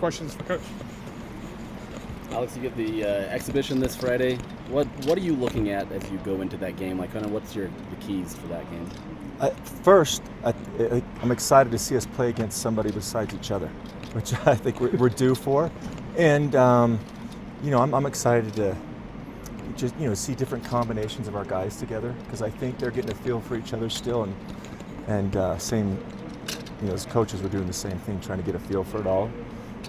Questions for Coach. Alex, you get the exhibition this Friday. What are you looking at as you go into that game? Like, kind of, what's the keys for that game? First, I'm excited to see us play against somebody besides each other, which I think we're due for. And I'm excited to just see different combinations of our guys together, because I think they're getting a feel for each other still, and same, as coaches, we're doing the same thing, trying to get a feel for it all,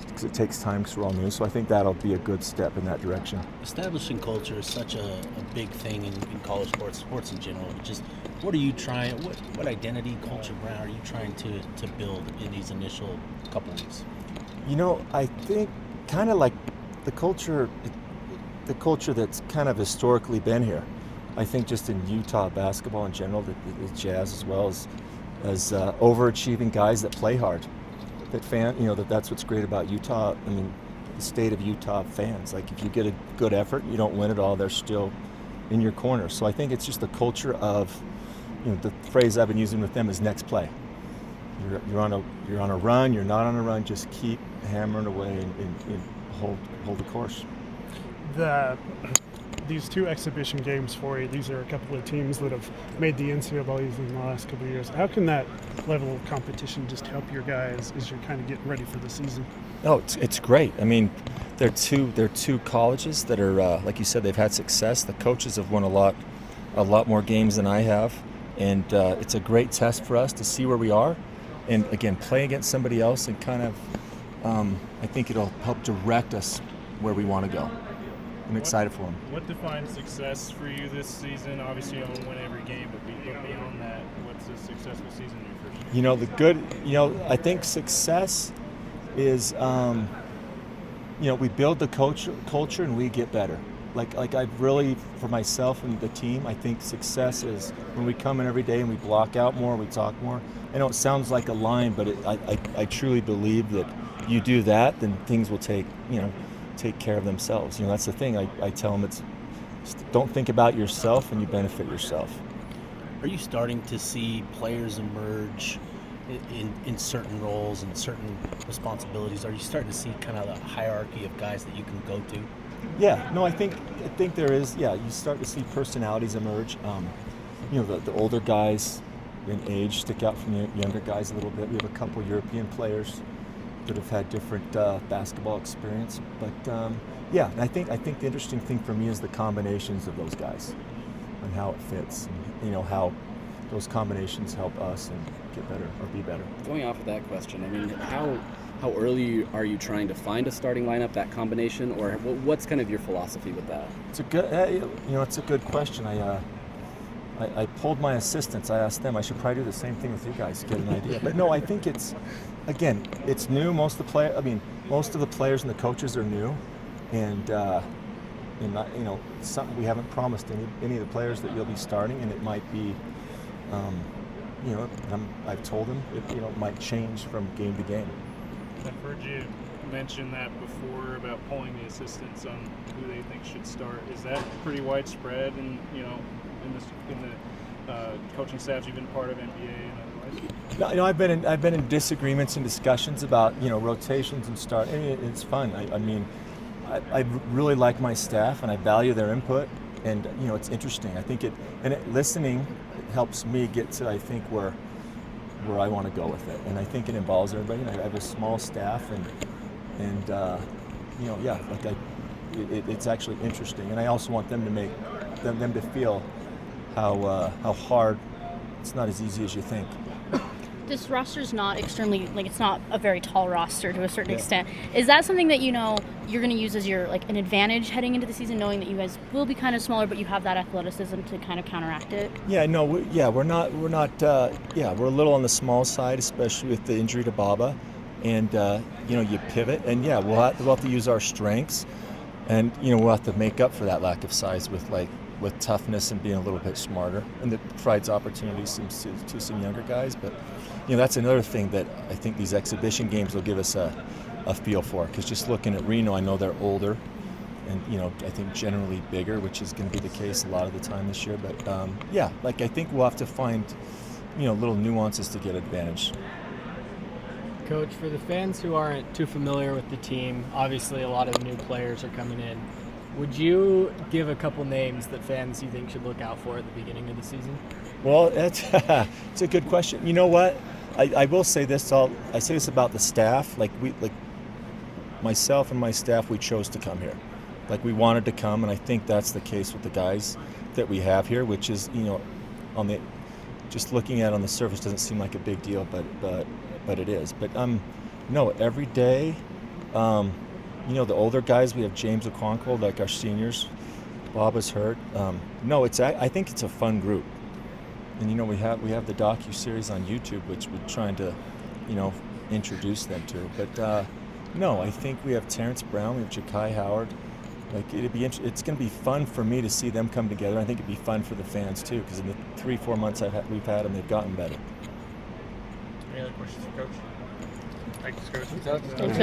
because it takes time because we're all new. So I think that'll be a good step in that direction. Establishing culture is such a big thing in college sports in general. Just what are you trying? What identity, culture, brand are you trying to build in these initial couple weeks? I think kind of like the culture that's kind of historically been here. I think just in Utah basketball in general, the Jazz, as well as overachieving guys that play hard. That's what's great about Utah. I mean, the state of Utah fans. Like, if you get a good effort, you don't win it all, they're still in your corner. So I think it's just the culture of, the phrase I've been using with them is next play. You're on a run. You're not on a run. Just keep hammering away and hold the course. These two exhibition games for you, these are a couple of teams that have made the NCAAs in the last couple of years. How can that level of competition just help your guys as you're kind of getting ready for the season? Oh, it's great. I mean, they're two colleges that are, like you said, they've had success. The coaches have won a lot more games than I have, and it's a great test for us to see where we are, and again, play against somebody else, and kind of, I think it'll help direct us where we want to go. I'm excited for them. What defines success for you this season? Obviously, you don't win every game, but beyond that, what's a successful season in your first year? I think success is, we build the culture and we get better. Like I've really, for myself and the team, I think success is when we come in every day and we block out more, we talk more. I know it sounds like a line, but I truly believe that you do that, then things will take care of themselves. That's the thing. I tell them, don't think about yourself and you benefit yourself. Are you starting to see players emerge in certain roles and certain responsibilities? Are you starting to see kind of the hierarchy of guys that you can go to? Yeah, no, I think there is. Yeah, you start to see personalities emerge. The older guys in age stick out from the younger guys a little bit. We have a couple European players that have had different basketball experience, but and I think the interesting thing for me is the combinations of those guys and how it fits, and how those combinations help us and get better or be better. Going off of that question, I mean, how early are you trying to find a starting lineup, that combination, or what's kind of your philosophy with that? It's a good, it's a good question. I pulled my assistants. I asked them. I should probably do the same thing with you guys to get an idea. But no, I think it's new. Most of the players and the coaches are new, and something we haven't promised any of the players that you'll be starting, and it might be, I've told them it might change from game to game. I've heard you mention that before about polling the assistants on who they think should start. Is that pretty widespread in the coaching staffs you've been part of, NBA and otherwise? No, I've been in disagreements and discussions about rotations and start. I mean, it's fun. I really like my staff and I value their input, and it's interesting. I think listening helps me get to, I think, where I want to go with it, and I think it involves everybody. And I have a small staff, it's actually interesting, and I also want them to make them to feel how hard. It's not as easy as you think. This roster's not extremely, it's not a very tall roster to a certain extent. Is that something that you're going to use as your an advantage heading into the season, knowing that you guys will be kind of smaller, but you have that athleticism to kind of counteract it? Yeah, no, we're not. We're a little on the small side, especially with the injury to Baba, and you pivot, and we'll have to use our strengths, and we'll have to make up for that lack of size with toughness and being a little bit smarter, and that provides opportunities to some younger guys. But that's another thing that I think these exhibition games will give us a feel for, because just looking at Reno, I know they're older and I think generally bigger, which is going to be the case a lot of the time this year. But I think we'll have to find little nuances to get advantage. Coach, for the fans who aren't too familiar with the team, obviously a lot of new players are coming in. Would you give a couple names that fans you think should look out for at the beginning of the season? Well, it's a good question. You know what? I will say this. I say this about the staff. Like myself and my staff, we chose to come here. Like we wanted to come, and I think that's the case with the guys that we have here, which is, just looking at it on the surface doesn't seem like a big deal, but it is. But no, every day, the older guys, we have James Okonkwo, like our seniors. Bob is hurt. I think it's a fun group. And we have the docu-series on YouTube, which we're trying to, introduce them to. But I think we have Terrence Brown, we have Ja'Kai Howard. Like it's going to be fun for me to see them come together. I think it'd be fun for the fans too, because in the 3-4 months we've had them, they've gotten better. Any other questions for Coach? Thanks, Coach. Thanks, Coach.